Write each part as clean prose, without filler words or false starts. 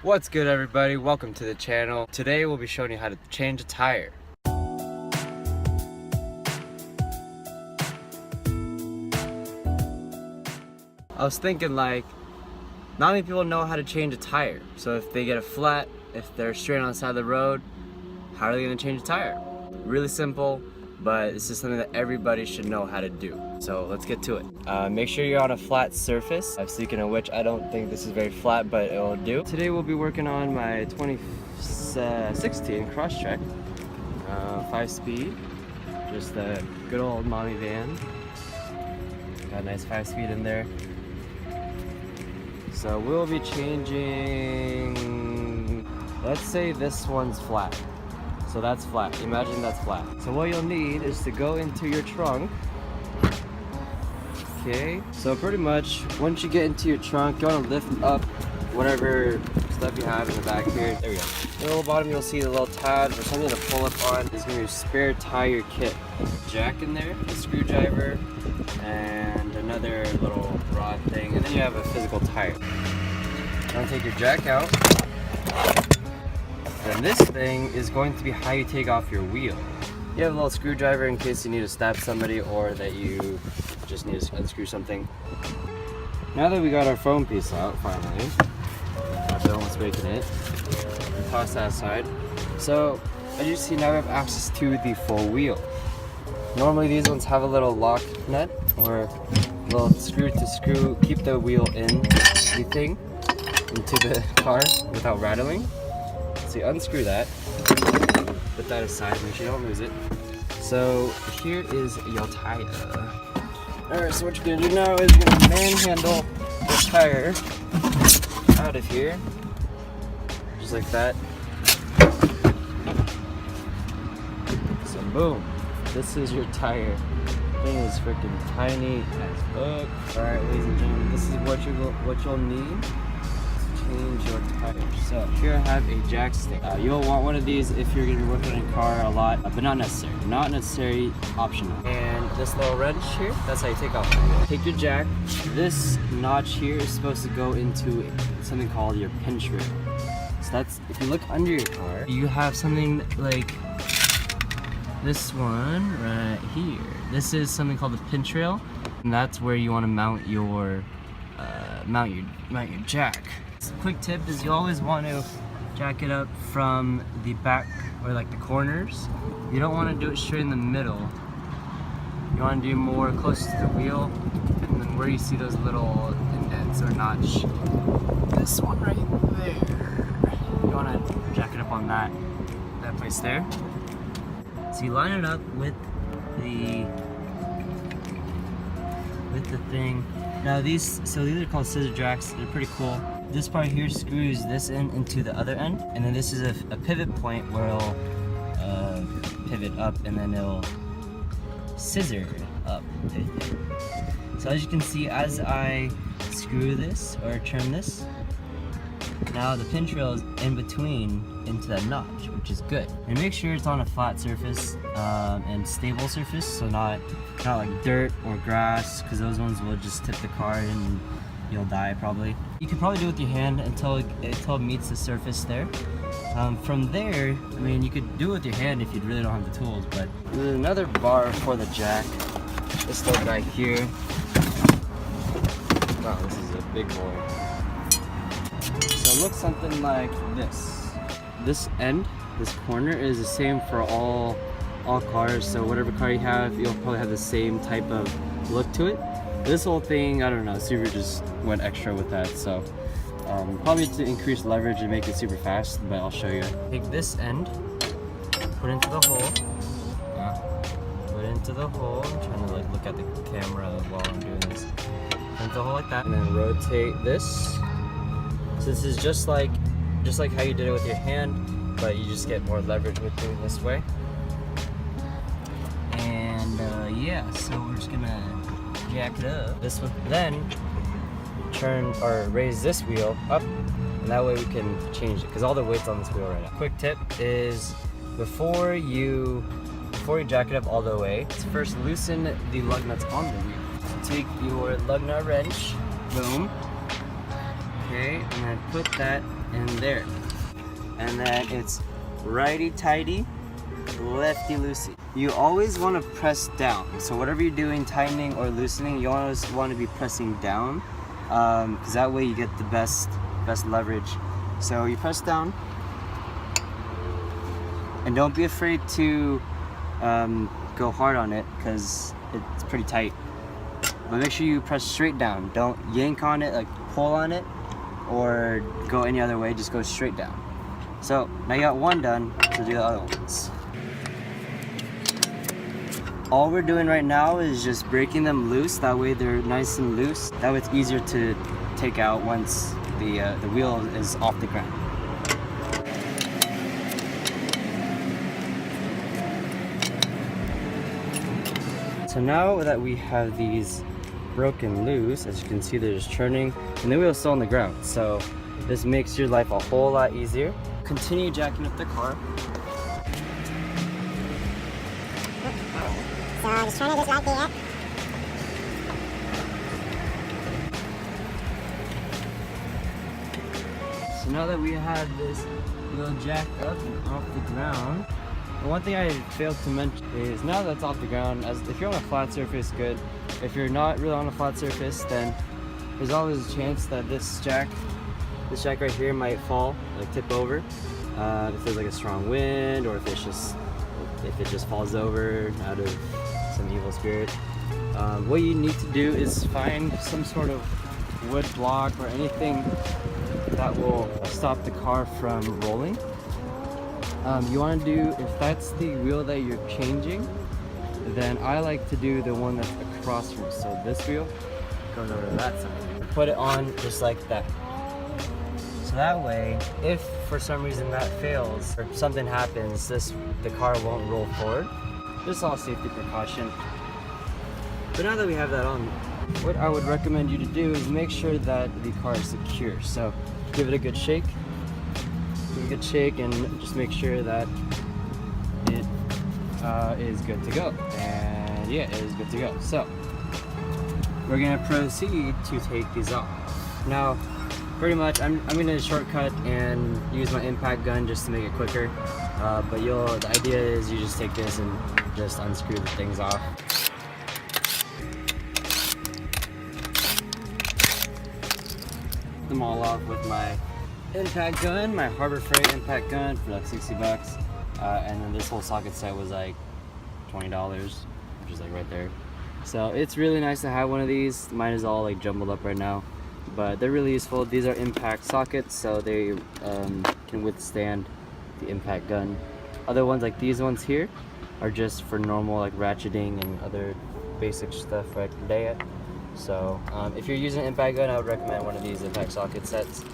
What's good, everybody? Welcome to the channel. Today we'll be showing you how to change a tire. I was thinking, like, not many people know how to change a tire. So if they get a flat, if they're straight on the side of the road, how are they going to change a tire? Really simple, but this is something that everybody should know how to do. So let's get to it. Make sure you're on a flat surface. I'm speaking of which, I don't think this is very flat, but it'll do. Today we'll be working on my 2016 Crosstrek, 5-speed, just a good old mommy van. Got a nice 5-speed in there. So we'll be changing, let's say this one's flat. So that's flat, imagine that's flat. So what you'll need is to go into your trunk. Okay, so pretty much once you get into your trunk, you want to lift up whatever stuff you have in the back here. There we go. In the little bottom you'll see the little tabs or something to pull up on. It's going to be your spare tire kit. Jack in there, a screwdriver, and another little rod thing, and then you have a physical tire. Now take your jack out. Then this thing is going to be how you take off your wheel. You have a little screwdriver in case you need to stab somebody or that you just need to unscrew something. Now that we got our foam piece out, finally, after almost breaking it, toss that aside. So, as you see, now we have access to the full wheel. Normally these ones have a little lock nut or a little screw to screw, keep the wheel in the thing into the car without rattling. So you unscrew that, put that aside, make sure you don't lose it. So here is your tire. Alright, so what you're gonna do now is you're gonna manhandle the tire out of here, just like that. So boom, this is your tire. Thing is freaking tiny as fuck. Alright, ladies and gentlemen, this is what you'll need to change your tires. So here I have a jack stick. You'll want one of these if you're gonna be working on a car a lot, but not necessary. Not necessary, optional. And this little wrench here, that's how you take off the wheel. Take your jack. This notch here is supposed to go into something called your pinch rail. So that's, if you look under your car, you have something like this one right here. This is something called the pinch rail, and that's where you want to mount your jack. Quick tip is you always want to jack it up from the back or like the corners. You don't want to do it straight in the middle. You want to do more close to the wheel, and then where you see those little indents or notch. This one right there. You want to jack it up on that place there. So you line it up with the thing. Now these are called scissor jacks. They're pretty cool. This part here screws this end into the other end, and then this is a pivot point where it'll pivot up, and then it'll scissor up. So as you can see, as I screw this or turn this, now the pinch rail is in between into that notch, which is good. And make sure it's on a flat surface and stable surface, so not like dirt or grass, because those ones will just tip the car and you'll die probably. You can probably do it with your hand until it meets the surface there. From there, I mean, you could do it with your hand if you really don't have the tools, but there's another bar for the jack. This little guy here. Wow, this is a big boy. So it looks something like this. This end, this corner is the same for all cars, so whatever car you have, you'll probably have the same type of look to it. This whole thing, I don't know, Subaru just went extra with that, so probably to increase leverage and make it super fast, but I'll show you. Take this end, put it into the hole. Put it into the hole. I'm trying to like look at the camera while I'm doing this. Put it into the hole like that, and then rotate this. So this is just like how you did it with your hand, but you just get more leverage with doing this way. And yeah, so we're just gonna jack it up. This one, then turn or raise this wheel up, and that way we can change it because all the weight's on this wheel right now. Quick tip is before you jack it up all the way, first loosen the lug nuts on the wheel. So take your lug nut wrench, boom, okay, and then put that in there. And then it's righty-tighty, lefty-loosey. You always want to press down. So whatever you're doing, tightening or loosening, you always want to be pressing down, because that way you get the best leverage. So you press down, and don't be afraid to go hard on it, because it's pretty tight. But make sure you press straight down. Don't yank on it, like pull on it, or go any other way. Just go straight down. So now you got one done, so do the other ones. All we're doing right now is just breaking them loose. That way they're nice and loose. That way it's easier to take out once the wheel is off the ground. So now that we have these broken loose, as you can see, they're just turning and the wheel's still on the ground. So this makes your life a whole lot easier. Continue jacking up the car. So just turn it just like that. So now that we have this wheel jacked up and off the ground, one thing I failed to mention is now that it's off the ground, if you're on a flat surface, good. If you're not really on a flat surface, then there's always a chance that this jack right here might fall, like tip over. If there's like a strong wind, or if it just falls over out of some evil spirit. What you need to do is find some sort of wood block or anything that will stop the car from rolling. You want to do, if that's the wheel that you're changing, then I like to do the one that's across from. So this wheel goes over to that side. Put it on just like that. So that way, if for some reason that fails or something happens, the car won't roll forward. Just all safety precaution. But now that we have that on, what I would recommend you to do is make sure that the car is secure. So give it a good shake. Give it a good shake and just make sure that it is good to go. And yeah, it is good to go. So we're gonna proceed to take these off. Now, pretty much, I'm gonna shortcut and use my impact gun just to make it quicker. But the idea is you just take this and just unscrew the things off. Them all off with my impact gun, my Harbor Freight impact gun for like 60 bucks. And then this whole socket set was like $20, which is like right there. So it's really nice to have one of these. Mine is all like jumbled up right now, but they're really useful. These are impact sockets, so they can withstand the impact gun. Other ones like these ones here are just for normal like ratcheting and other basic stuff right today. So if you're using an impact gun, I would recommend one of these impact socket sets,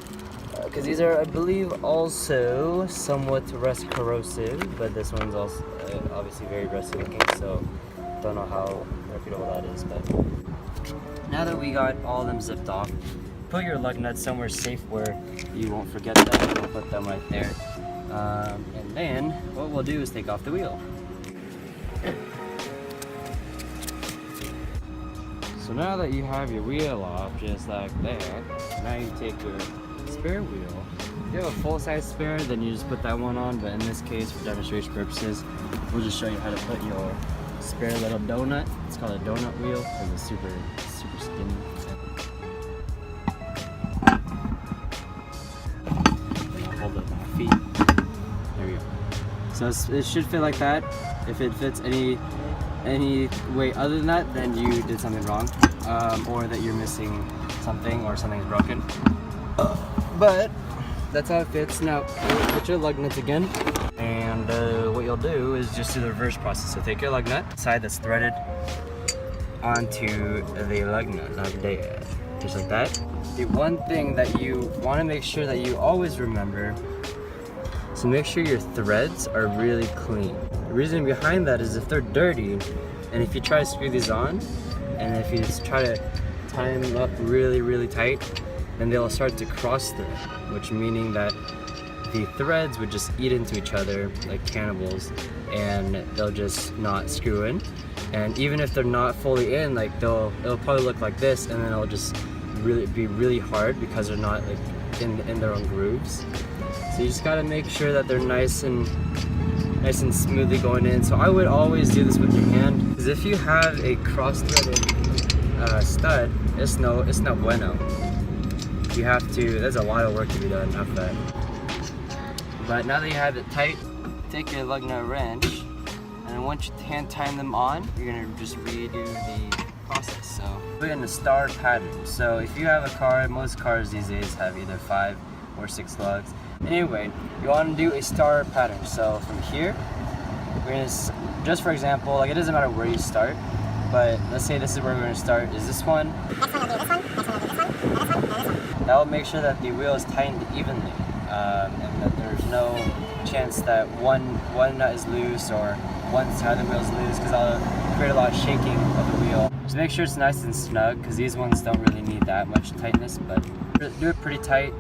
because these are, I believe, also somewhat rust corrosive, but this one's also obviously very rusty looking, so don't know how reputable that is. But now that we got all of them zipped off, put your lug nuts somewhere safe where you won't forget them. We'll put them right there. And then what we'll do is take off the wheel. So now that you have your wheel off just like that, now you take your spare wheel. If you have a full-size spare, then you just put that one on, but in this case, for demonstration purposes, we'll just show you how to put your spare little donut. It's called a donut wheel because it's super skinny. Hold up my feet. There we go. So it should fit like that. If it fits any way other than that, then you did something wrong, or that you're missing something, or something's broken. But that's how it fits. Now put your lug nuts again, and what you'll do is just do the reverse process. So take your lug nut, side that's threaded, onto the lug nut, like that, just like that. The one thing that you want to make sure that you always remember, so make sure your threads are really clean. The reason behind that is if they're dirty, and if you try to screw these on, and if you just try to tie them up really tight, then they'll start to cross thread, which meaning that the threads would just eat into each other like cannibals, and they'll just not screw in. And even if they're not fully in, like it'll probably look like this, and then it'll just be really hard because they're not like in their own grooves. So you just gotta make sure that they're nice and smoothly going in. So I would always do this with your hand, because if you have a cross-threaded stud, it's no bueno. You have to, there's a lot of work to be done after that. But now that you have it tight, take your lug nut wrench, and then once you hand tighten them on, you're gonna just redo the process. So put in a star pattern. So if you have a car, most cars these days have either 5 or 6 lugs. Anyway, you want to do a star pattern. So from here, we're gonna, just for example, like it doesn't matter where you start, but let's say this is where we're gonna start. Is this one? Next one will do this one. Next one will do this one. And this one. And this one. That will make sure that the wheel is tightened evenly, and that there's no chance that one nut is loose or one side of the wheel is loose, because that'll create a lot of shaking of the wheel. Just make sure it's nice and snug, because these ones don't really need that much tightness, but do it pretty tight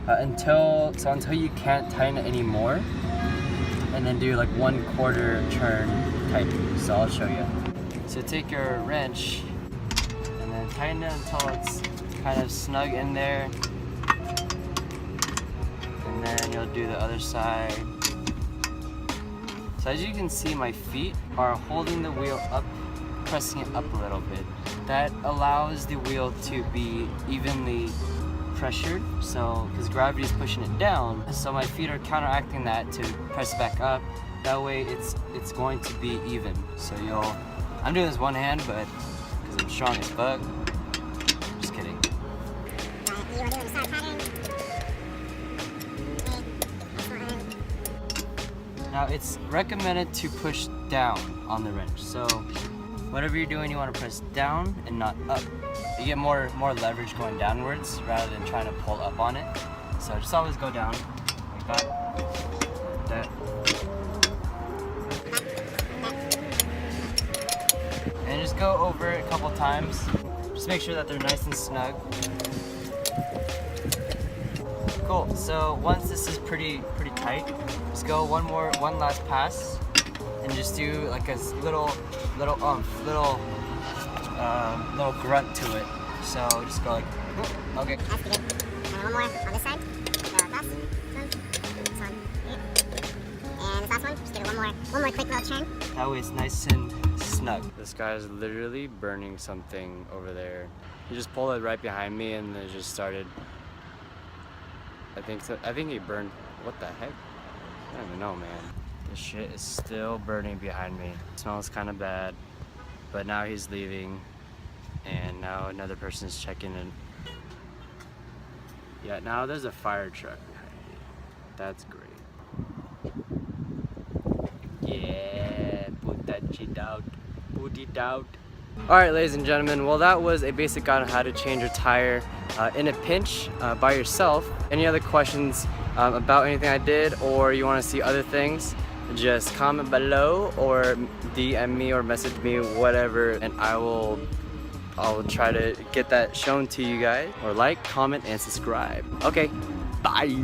until you can't tighten it anymore, and then do like 1/4 turn tighten. So I'll show you. So take your wrench and then tighten it until it's kind of snug in there, and then you'll do the other side. So as you can see, my feet are holding the wheel up, pressing it up a little bit. That allows the wheel to be evenly pressured, so because gravity is pushing it down, so my feet are counteracting that to press it back up. That way it's going to be even. So I'm doing this one hand, but because I'm strong as fuck. Just kidding. You are doing a star pattern. Now it's recommended to push down on the wrench. So whatever you're doing, you want to press down and not up. You get more leverage going downwards rather than trying to pull up on it. So just always go down like that. Like that. And just go over it a couple times. Just make sure that they're nice and snug. Cool. So once this is pretty tight, just go one last pass, and just do like a little grunt to it. So just go like, okay. That's good. And one more on this side. Across. This one. And this last one. Just give it one more quick little turn. That way it's nice and snug. This guy's literally burning something over there. He just pulled it right behind me and then just started. I think he burned. What the heck? I don't even know, man. This shit is still burning behind me. It smells kind of bad, but now he's leaving, and now another person's checking in. Yeah, now there's a fire truck behind me. That's great. Yeah, put that shit out. Put it out. Alright, ladies and gentlemen, well, that was a basic guide on how to change your tire in a pinch by yourself. Any other questions about anything I did, or you want to see other things, just comment below or DM me or message me, whatever, and I will try to get that shown to you guys. Or like, comment, and subscribe. Okay, bye.